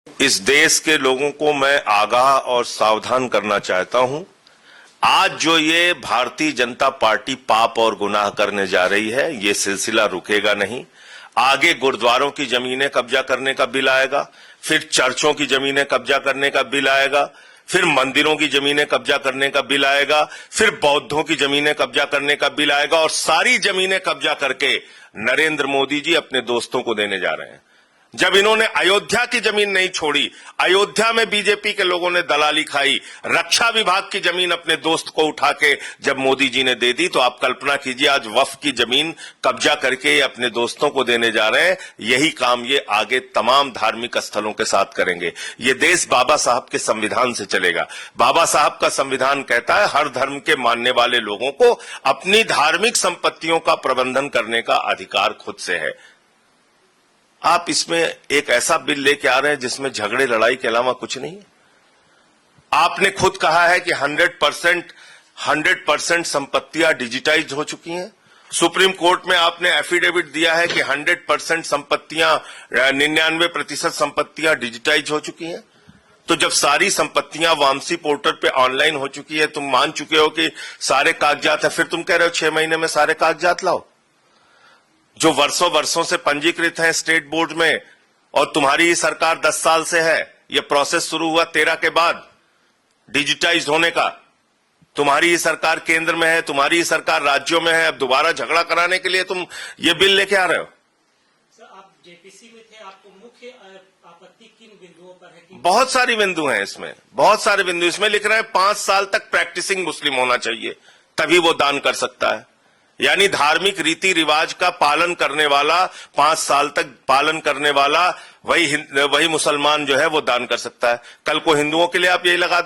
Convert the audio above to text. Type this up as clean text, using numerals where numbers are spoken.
इस देश के लोगों को मैं आगाह और सावधान करना चाहता हूं। आज जो ये भारतीय जनता पार्टी पाप और गुनाह करने जा रही है, ये सिलसिला रुकेगा नहीं। आगे गुरुद्वारों की जमीनें कब्जा करने का बिल आएगा, फिर चर्चों की जमीनें कब्जा करने का बिल आएगा, फिर मंदिरों की जमीनें कब्जा करने का बिल आएगा, फिर बौद्धों की जमीनें कब्जा करने का बिल आएगा और सारी जमीनें कब्जा करके नरेंद्र मोदी जी अपने दोस्तों को देने जा रहे हैं। जब इन्होंने अयोध्या की जमीन नहीं छोड़ी, अयोध्या में बीजेपी के लोगों ने दलाली खाई, रक्षा विभाग की जमीन अपने दोस्त को उठा के जब मोदी जी ने दे दी, तो आप कल्पना कीजिए आज वक्फ की जमीन कब्जा करके अपने दोस्तों को देने जा रहे हैं। यही काम ये आगे तमाम धार्मिक स्थलों के साथ करेंगे। ये देश बाबा साहब के संविधान से चलेगा। बाबा साहब का संविधान कहता है हर धर्म के मानने वाले लोगों को अपनी धार्मिक संपत्तियों का प्रबंधन करने का अधिकार खुद से है। आप इसमें एक ऐसा बिल लेके आ रहे हैं जिसमें झगड़े लड़ाई के अलावा कुछ नहीं है। आपने खुद कहा है कि 100% संपत्तियां डिजिटाइज हो चुकी हैं। सुप्रीम कोर्ट में आपने एफिडेविट दिया है कि 100% संपत्तियां 99% संपत्तियां डिजिटाइज हो चुकी हैं। तो जब सारी संपत्तियां वामसी पोर्टल पे ऑनलाइन हो चुकी है, तुम मान चुके हो कि सारे कागजात है, फिर तुम कह रहे हो 6 महीने में सारे कागजात लाओ। जो वर्षों से पंजीकृत हैं स्टेट बोर्ड में, और तुम्हारी ही सरकार 10 साल से है। यह प्रोसेस शुरू हुआ 13 के बाद डिजिटाइज होने का। तुम्हारी ही सरकार केंद्र में है, तुम्हारी ही सरकार राज्यों में है। अब दोबारा झगड़ा कराने के लिए तुम ये बिल लेके आ रहे हो। सर, आप जेपीसी में थे, आपको मुख्य आपत्ति किन बिंदुओं पर है? बहुत सारी बिंदु हैं इसमें, बहुत सारे बिंदु इसमें लिख रहे हैं 5 साल तक प्रैक्टिसिंग मुस्लिम होना चाहिए, तभी वो दान कर सकता है। यानी धार्मिक रीति रिवाज का पालन करने वाला, 5 साल तक पालन करने वाला वही मुसलमान जो है वो दान कर सकता है। कल को हिंदुओं के लिए आप यही लगा